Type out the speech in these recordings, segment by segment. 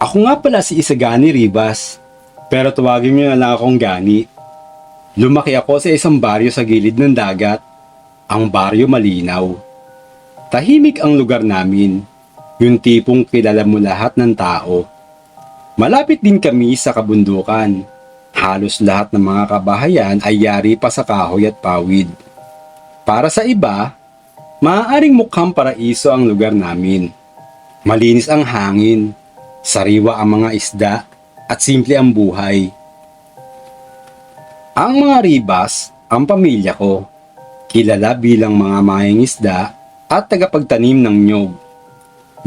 Ako nga pala si Isagani Rivas, pero tawagin niyo na lang akong Gani. Lumaki ako sa isang baryo sa gilid ng dagat, ang Baryo Malinaw. Tahimik ang lugar namin, yung tipong kilala mo lahat ng tao. Malapit din kami sa kabundukan. Halos lahat ng mga kabahayan ay yari pa sa kahoy at pawid. Para sa iba, maaaring mukhang paraiso ang lugar namin. Malinis ang hangin, sariwa ang mga isda, at simple ang buhay. Ang mga Ribas, ang pamilya ko, kilala bilang mga mangingisda at tagapagtanim ng nyog.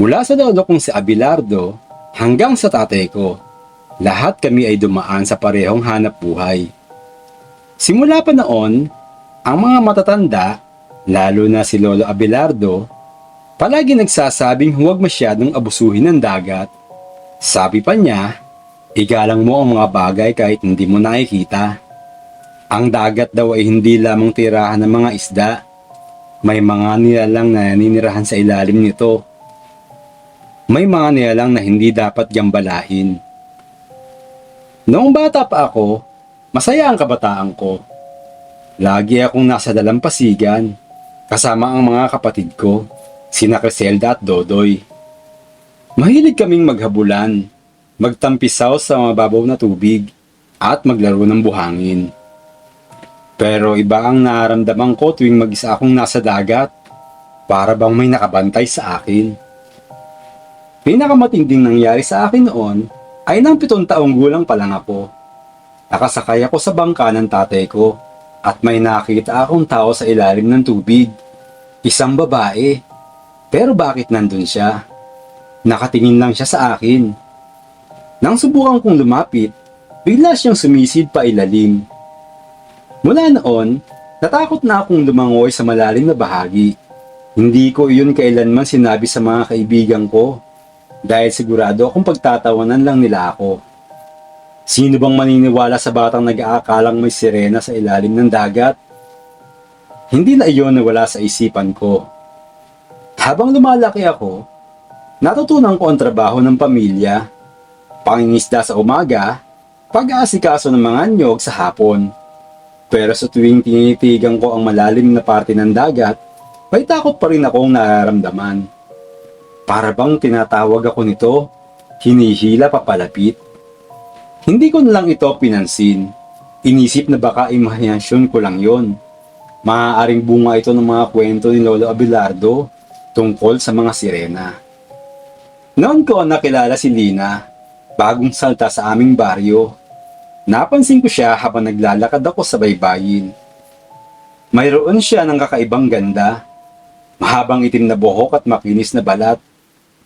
Mula sa lolo kong si Abelardo hanggang sa tatay ko, lahat kami ay dumaan sa parehong hanap buhay. Simula pa noon, ang mga matatanda, lalo na si Lolo Abelardo, palagi nagsasabing huwag masyadong abusuhin ng dagat. Sabi pa niya, igalang mo ang mga bagay kahit hindi mo nakikita. Ang dagat daw ay hindi lamang tirahan ng mga isda. May mga nilalang na naninirahan sa ilalim nito. May mga nilalang na hindi dapat gambalahin. Noong bata pa ako, masaya ang kabataan ko. Lagi akong nasa dalampasigan, kasama ang mga kapatid ko, sina Criselda at Dodoy. Mahilig kaming maghabulan, magtampisaw sa mababaw na tubig, at maglaro ng buhangin. Pero iba ang nararamdaman ko tuwing mag-isa akong nasa dagat, para bang may nakabantay sa akin. Pinakamatinding nangyari sa akin noon ay nang 7 taong gulang pa lang ako. Nakasakay ako sa bangka ng tatay ko at may nakita akong tao sa ilalim ng tubig. Isang babae. Pero bakit nandun siya? Nakatingin lang siya sa akin. Nang subukan kong lumapit, bigla siyang sumisid pa ilalim. Mula noon, natakot na akong lumangoy sa malalim na bahagi. Hindi ko iyon kailanman sinabi sa mga kaibigan ko dahil sigurado akong pagtatawanan lang nila ako. Sino bang maniniwala sa batang nag-aakalang may sirena sa ilalim ng dagat? Hindi na iyon nawala sa isipan ko. Habang lumalaki ako, natutunan ko ang trabaho ng pamilya, pangingisda sa umaga, pag-aasikaso ng mga nyog sa hapon. Pero sa tuwing tinitigan ko ang malalim na parte ng dagat, may takot pa rin akong nararamdaman. Para bang tinatawag ako nito, hinihila papalapit. Hindi ko na lang ito pinansin. Inisip na baka imahinasyon ko lang yon. Maaaring bunga ito ng mga kwento ni Lolo Abelardo tungkol sa mga sirena. Noon ko nakilala si Lina, bagong salta sa aming baryo. Napansin ko siya habang naglalakad ako sa baybayin. Mayroon siya ng kakaibang ganda, mahabang itim na buhok at makinis na balat,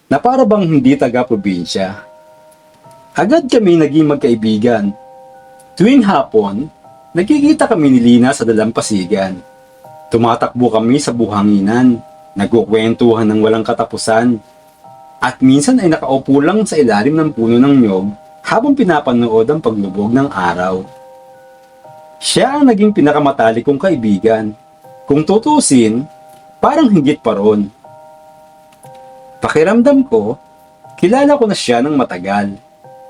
na para bang hindi taga-probinsya. Agad kami naging magkaibigan. Tuwing hapon, nagkikita kami ni Lina sa dalampasigan. Tumatakbo kami sa buhanginan, nagkukwentuhan ng walang katapusan, at minsan ay nakaupo lang sa ilalim ng puno ng nyog habang pinapanood ang paglubog ng araw. Siya ang naging pinakamatalik kong kaibigan. Kung tutusin, parang higit pa ron. Pakiramdam ko, kilala ko na siya ng matagal,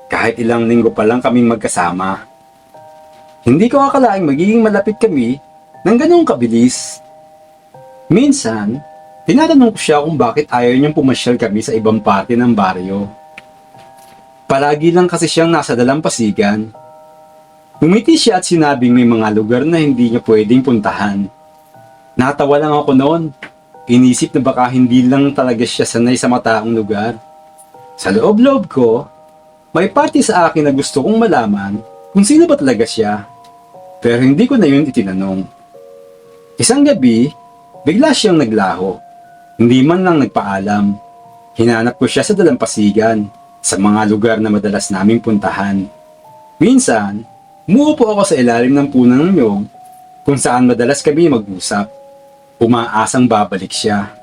kahit ilang linggo pa lang kaming magkasama. Hindi ko akalaing magiging malapit kami ng ganong kabilis. Minsan, tinatanong ko siya kung bakit ayaw niyang pumasyal kami sa ibang parte ng baryo. Palagi lang kasi siyang nasa dalampasigan. Umiti siya at sinabing may mga lugar na hindi niya pwedeng puntahan. Natawa lang ako noon. Inisip na baka hindi lang talaga siya sanay sa mataong lugar. Sa loob-loob ko, may parte sa akin na gusto kong malaman kung sino ba talaga siya. Pero hindi ko na yun itinanong. Isang gabi, bigla siyang naglaho. Hindi man lang nagpaalam. Hinanap ko siya sa dalampasigan, sa mga lugar na madalas naming puntahan. Minsan, umuupo ako sa ilalim ng puno ng nyog kung saan madalas kami mag-usap. Umaasang babalik siya.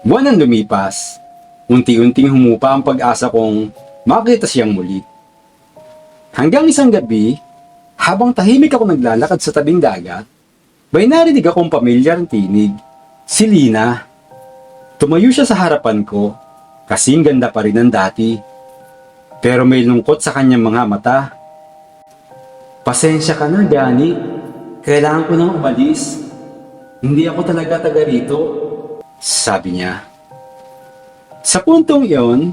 Buwan ang lumipas. Unti-unting humupa ang pag-asa kong makita siyang muli. Hanggang isang gabi, habang tahimik ako naglalakad sa tabing dagat, may narinig akong pamilyar tinig. Si Lina. Tumayo siya sa harapan ko. Kasing ganda pa rin ng dati. Pero may lungkot sa kanyang mga mata. Pasensya ka na, Gani. Kailangan ko nang umalis. Hindi ako talaga taga rito, sabi niya. Sa puntong iyon,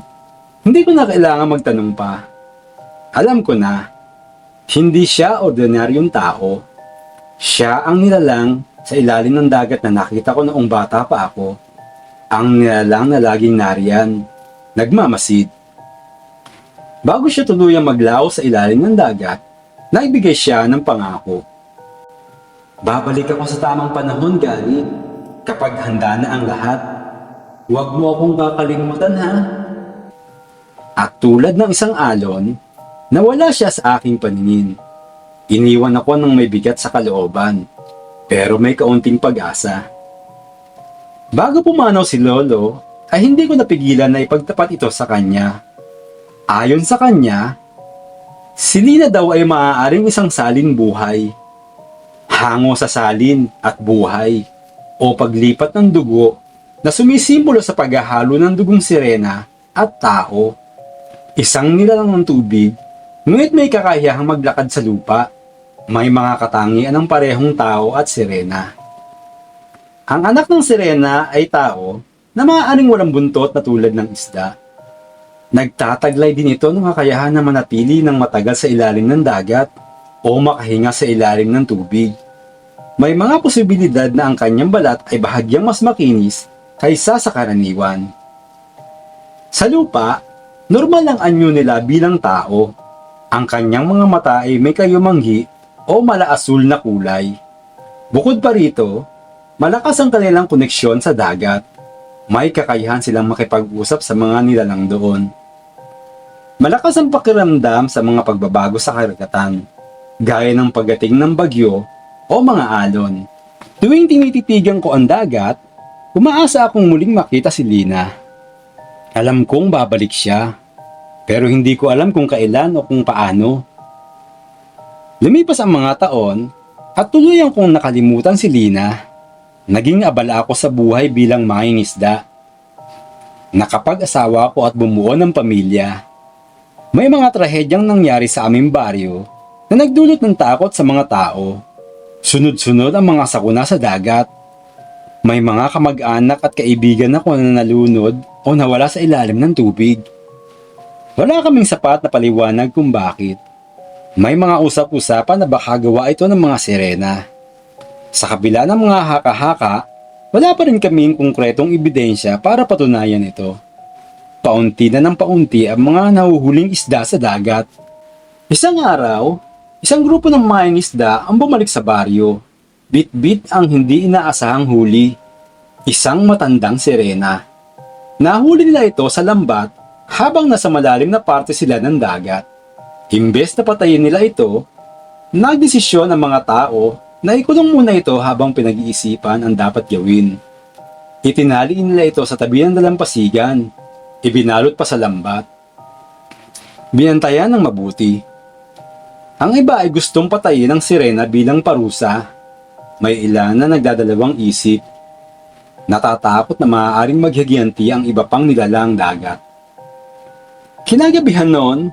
hindi ko na kailangan magtanong pa. Alam ko na, hindi siya ordinaryong tao. Siya ang nilalang sa ilalim ng dagat na nakita ko noong bata pa ako. Ang nilalang na laging nariyan, nagmamasid. Bago siya tuluyang maglaw sa ilalim ng dagat, naibigay siya ng pangako. Babalik ako sa tamang panahon, Gani, kapag handa na ang lahat. Huwag mo akong kakalimutan, ha? At tulad ng isang alon, nawala siya sa aking paningin. Iniwan ako ng may bigat sa kalooban, pero may kaunting pag-asa. Bago pumanaw si Lolo, ay hindi ko napigilan na ipagtapat ito sa kanya. Ayon sa kanya, si Lina daw ay maaaring isang salin buhay. Hango sa salin at buhay, o paglipat ng dugo na sumisimbolo sa paghahalo ng dugong sirena at tao. Isang nilalang ng tubig, ngunit may kakayahang maglakad sa lupa. May mga katangian ng parehong tao at sirena. Ang anak ng sirena ay tao na maaaring walang buntot na tulad ng isda. Nagtataglay din ito ng kakayahan na manatili ng matagal sa ilalim ng dagat o makahinga sa ilalim ng tubig. May mga posibilidad na ang kanyang balat ay bahagyang mas makinis kaysa sa karaniwan. Sa lupa, normal ang anyo nila bilang tao. Ang kanyang mga mata ay may kayumanghi o malaasul na kulay. Bukod pa rito, malakas ang kanilang koneksyon sa dagat. May kakayahan silang makipag-usap sa mga nilalang doon. Malakas ang pakiramdam sa mga pagbabago sa karagatan, gaya ng pagdating ng bagyo o mga alon. Tuwing tinititigan ko ang dagat, umaasa akong muling makita si Lina. Alam kong babalik siya, pero hindi ko alam kung kailan o kung paano. Lumipas ang mga taon at tuluyang kong nakalimutan si Lina. Naging abala ako sa buhay bilang mangingisda. Nakapag-asawa ako at bumuo ng pamilya. May mga trahedyang nangyari sa aming baryo na nagdulot ng takot sa mga tao. Sunod-sunod ang mga sakuna sa dagat. May mga kamag-anak at kaibigan ako na nalunod o nawala sa ilalim ng tubig. Wala kaming sapat na paliwanag kung bakit. May mga usap-usapan na baka gawa ito ng mga sirena. Sa kabila ng mga haka-haka, wala pa rin kaming konkretong ebidensya para patunayan ito. Paunti na ng paunti ang mga nahuhuling isda sa dagat. Isang araw, isang grupo ng mangingisda ang bumalik sa baryo. Bit-bit ang hindi inaasahang huli. Isang matandang sirena. Nahuli nila ito sa lambat habang nasa malalim na parte sila ng dagat. Imbes na patayin nila ito, nagdesisyon ang mga tao na ikulong muna ito habang pinag-iisipan ang dapat gawin. Itinali nila ito sa tabi ng dalampasigan. Ibinalot pa sa lambat. Binantayan ng mabuti. Ang iba ay gustong patayin ang sirena bilang parusa. May ilan na nagdadalawang isip. Natatakot na maaaring maghiganti ang iba pang nilalang dagat. Kinagabihan noon,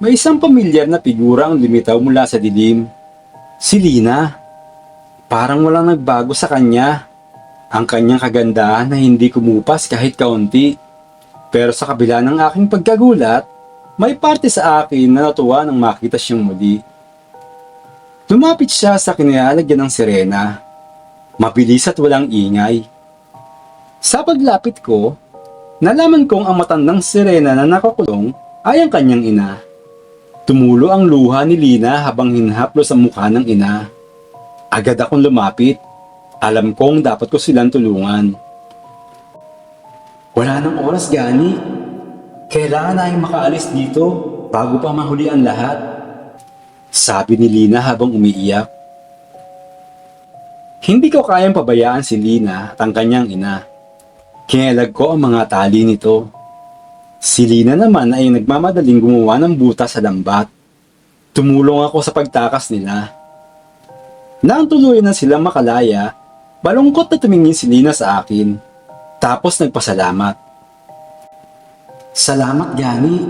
may isang pamilyar na figura ang lumitaw mula sa dilim. Si Lina. Parang walang nagbago sa kanya. Ang kanyang kagandahan na hindi kumupas kahit kaunti. Pero sa kabila ng aking pagkagulat, may parte sa akin na natuwa nang makita siyang muli. Lumapit siya sa kinilalagyan ng sirena. Mabilis at walang ingay. Sa paglapit ko, nalaman kong ang matandang sirena na nakakulong ay ang kanyang ina. Tumulo ang luha ni Lina habang hinahaplos ang mukha ng ina. Agad akong lumapit. Alam kong dapat ko silang tulungan. Wala nang oras, Gani. Kailangan na yung makaalis dito bago pa mahuli ang lahat. Sabi ni Lina habang umiiyak. Hindi ko kayang pabayaan si Lina at ang kanyang ina. Kinalag ko ang mga tali nito. Si Lina naman ay nagmamadaling gumawa ng butas sa lambat. Tumulong ako sa pagtakas nila. Nang tuluyan na silang makalaya, balungkot na tumingin si Lina sa akin. Tapos nagpasalamat. Salamat, Gani.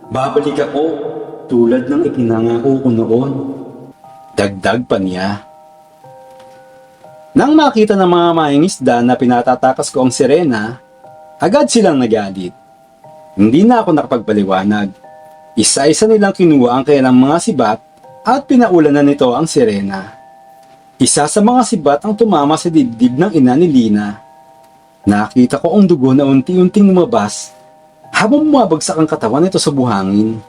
Babalik ako tulad ng ipinangako ko noon. Dagdag pa niya. Nang makita ng mga mangingisda na pinatatakas ko ang sirena, agad silang nagalit. Hindi na ako nakapagpaliwanag. Isa-isa nilang kinuha ang kanilang mga sibat at pinaulanan nito ang sirena. Isa sa mga sibat ang tumama sa dibdib ng ina ni Lina. Nakita ko ang dugo na unti-unting lumabas habang bumabagsak ang katawan nito sa buhangin.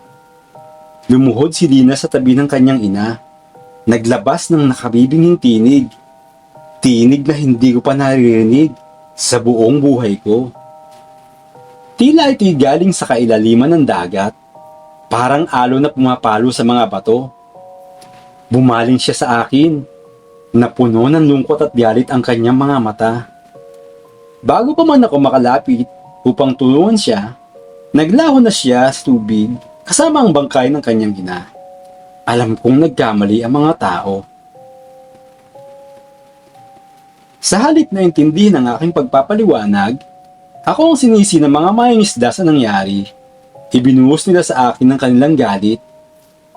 Lumuhod si Lina sa tabi ng kanyang ina. Naglabas ng nakabibinging tinig. Tinig na hindi ko pa naririnig sa buong buhay ko. Tila ito'y galing sa kailaliman ng dagat. Parang alon na pumapalo sa mga bato. Bumaling siya sa akin. Napuno ng lungkot at galit ang kanyang mga mata. Bago pa man ako makalapit upang tulungan siya, naglaho na siya sa tubig kasama ang bangkay ng kanyang ina. Alam kong nagkamali ang mga tao. Sa halip na intindihin ang aking pagpapaliwanag, ako ang sinisi ng mga mangingisda sa nangyari. Ibinuhos nila sa akin ng kanilang galit.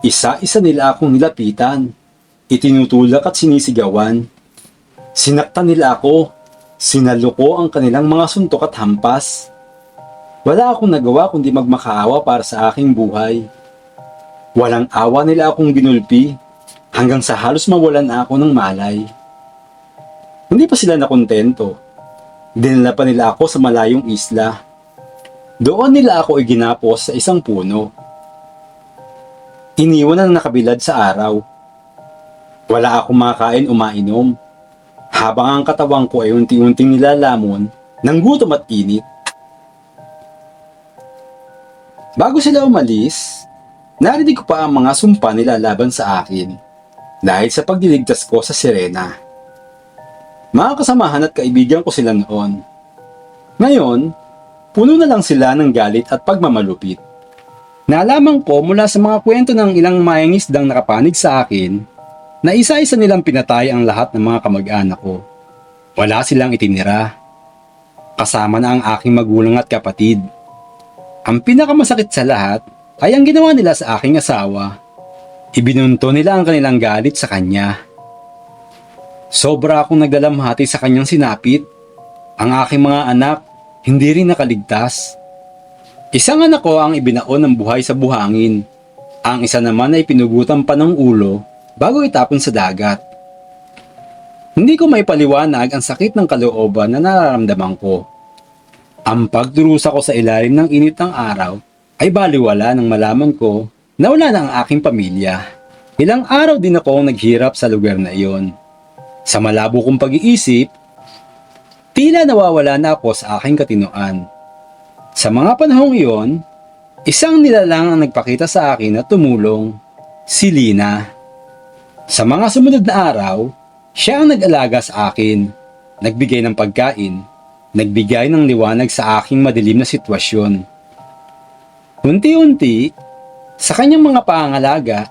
Isa-isa nila akong nilapitan. Itinutulak at sinisigawan. Sinaktan nila ako. Sinaluko ang kanilang mga suntok at hampas. Wala akong nagawa kundi magmakaawa para sa aking buhay. Walang awa nila akong ginulpi hanggang sa halos mawalan ako ng malay. Hindi pa sila nakontento. Dinala pa nila ako sa malayong isla. Doon nila ako iginapos sa isang puno. Iniwan na nakabilad sa araw. Wala akong makain o mainom, habang ang katawan ko ay unti-unting nilalamon ng gutom at init. Bago sila umalis, narinig ko pa ang mga sumpa nila laban sa akin dahil sa pagdiligtas ko sa sirena. Mga kasamahan at kaibigan ko sila noon. Ngayon, puno na lang sila ng galit at pagmamalupit. Nalaman ko mula sa mga kwento ng ilang mangingisdang nakapanig sa akin na isa-isa nilang pinatay ang lahat ng mga kamag-anak ko. Wala silang itinira. Kasama na ang aking magulang at kapatid. Ang pinakamasakit sa lahat ay ang ginawa nila sa aking asawa. Ibinunto nila ang kanilang galit sa kanya. Sobra akong nagdalamhati sa kanyang sinapit. Ang aking mga anak, hindi rin nakaligtas. Isang anak ko ang ibinaon ng buhay sa buhangin. Ang isa naman ay pinugutan pa ng ulo bago itapon sa dagat. Hindi ko may paliwanag ang sakit ng kalooban na nararamdaman ko. Ang pagdurusa ko sa ilalim ng init ng araw ay baliwala nang malaman ko na wala na ang aking pamilya. Ilang araw din ako naghirap sa lugar na iyon. Sa malabo kong pag-iisip, tila nawawala na ako sa aking katinoan. Sa mga panahong iyon, isang nilalang ang nagpakita sa akin na tumulong, si Lina. Sa mga sumunod na araw, siya ang nag-alaga sa akin, nagbigay ng pagkain, nagbigay ng liwanag sa aking madilim na sitwasyon. Unti-unti, sa kanyang mga pangangalaga,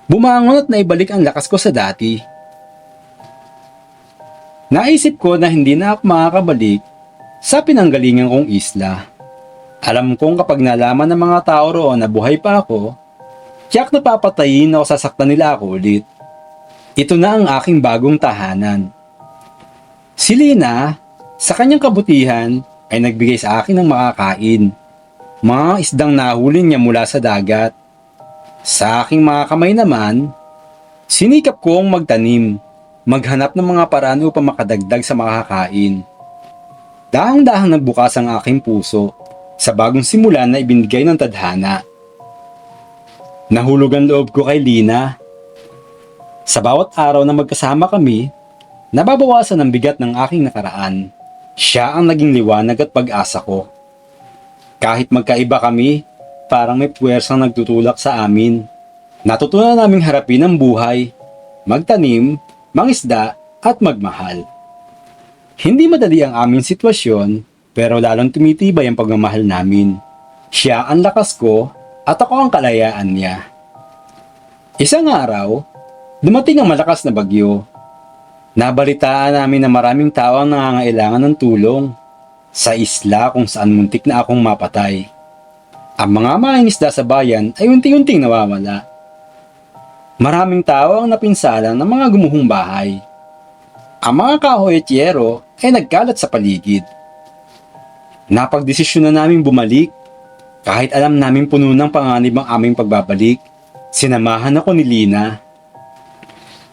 bumangon at naibalik ang lakas ko sa dati. Naisip ko na hindi na ako makakabalik sa pinanggalingan kong isla. Alam kong kapag nalaman ng mga tao roon na buhay pa ako, tiyak na papatayin o sasaktan nila ako ulit. Ito na ang aking bagong tahanan. Si Lina, sa kanyang kabutihan, ay nagbigay sa akin ng makakain. Mga isdang nahuli niya mula sa dagat. Sa aking mga kamay naman, sinikap kong magtanim. Maghanap ng mga paraan upang makadagdag sa makakain. Dahang-dahang nagbukas ang aking puso sa bagong simula na ibinigay ng tadhana. Nahulog ang loob ko kay Lina. Sa bawat araw na magkasama kami, nababawasan ang bigat ng aking nakaraan. Siya ang naging liwanag at pag-asa ko. Kahit magkaiba kami, parang may puwersang nagtutulak sa amin. Natutunan naming harapin ang buhay, magtanim, mangisda at magmahal. Hindi madali ang aming sitwasyon, pero lalong tumitibay ang pagmamahal namin. Siya ang lakas ko at ako ang kalayaan niya. Isang araw, dumating ang malakas na bagyo. Nabalitaan namin na maraming tao ang nangangailangan ng tulong sa isla kung saan muntik na akong mapatay. Ang mga mangingisda sa bayan ay unti-unting nawawala. Maraming tao ang napinsalang ng mga gumuhong bahay. Ang mga kahoy at yero ay nagkalat sa paligid. Napagdesisyon na namin bumalik. Kahit alam namin puno ng panganib ang aming pagbabalik, sinamahan ako ni Lina.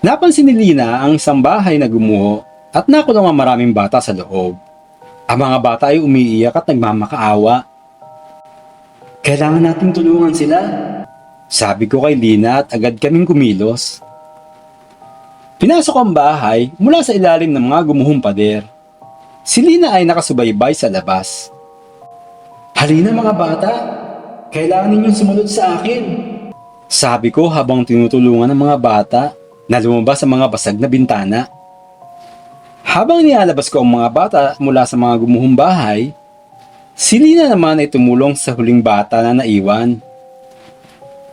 Napansin ni Lina ang isang bahay na gumuho at nakulong ang maraming bata sa loob. Ang mga bata ay umiiyak at nagmamakaawa. Kailangan nating tulungan sila, sabi ko kay Lina at agad kaming kumilos. Pinasok ang bahay mula sa ilalim ng mga gumuhong pader. Si Lina ay nakasubaybay sa labas. Halina mga bata, kailangan ninyong sumunod sa akin, sabi ko habang tinutulungan ng mga bata na lumabas sa mga basag na bintana. Habang nilalabas ko ang mga bata mula sa mga gumuhong bahay, si Lina naman ay tumulong sa huling bata na naiwan.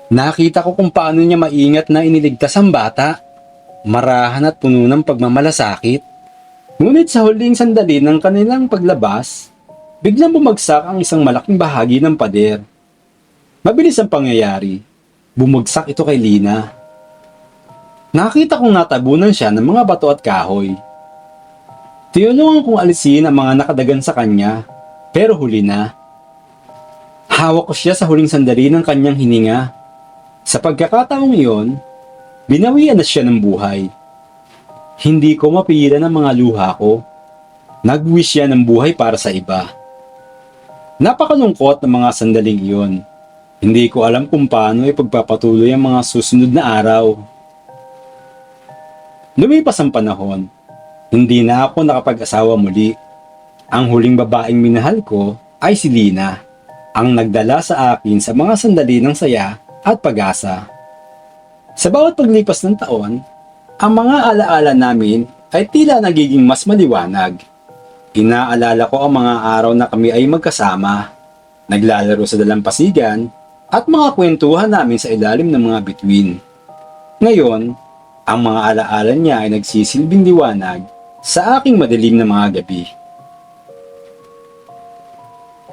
Nakita ko kung paano niya maingat na iniligtas ang bata, marahan at puno ng pagmamalasakit. Ngunit sa huling sandali ng kanilang paglabas, biglang bumagsak ang isang malaking bahagi ng pader. Mabilis ang pangyayari. Bumagsak ito kay Lina. Nakita kong natabunan siya ng mga bato at kahoy. Tinulungan kong alisin ang mga nakadagan sa kanya, pero huli na. Hawak ko siya sa huling sandali ng kanyang hininga. Sa pagkakataong iyon, binawian na siya ng buhay. Hindi ko mapigilan ang mga luha ko. Nag-wish siya ng buhay para sa iba. Napakalungkot ng mga sandaling iyon. Hindi ko alam kung paano ipagpapatuloy ang mga susunod na araw. Lumipas ang panahon. Hindi na ako nakapag-asawa muli. Ang huling babaeng minahal ko ay si Lina, ang nagdala sa akin sa mga sandali ng saya at pag-asa. Sa bawat paglipas ng taon, ang mga alaala namin ay tila nagiging mas maliwanag. Inaalala ko ang mga araw na kami ay magkasama, naglalaro sa dalampasigan, at mga kwentuhan namin sa ilalim ng mga bituin. Ngayon, ang mga alaala niya ay nagsisilbing liwanag sa aking madilim na mga gabi.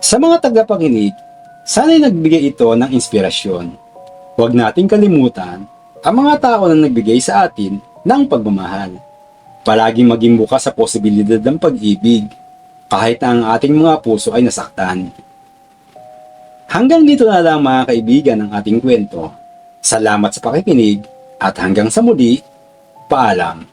Sa mga tagapakinig, sana'y nagbigay ito ng inspirasyon. Huwag nating kalimutan ang mga tao na nagbigay sa atin ng pagmamahal. Palaging maging bukas sa posibilidad ng pag-ibig, kahit na ang ating mga puso ay nasaktan. Hanggang dito na lang mga kaibigan ang ating kwento. Salamat sa pakikinig at hanggang sa muli, paalam.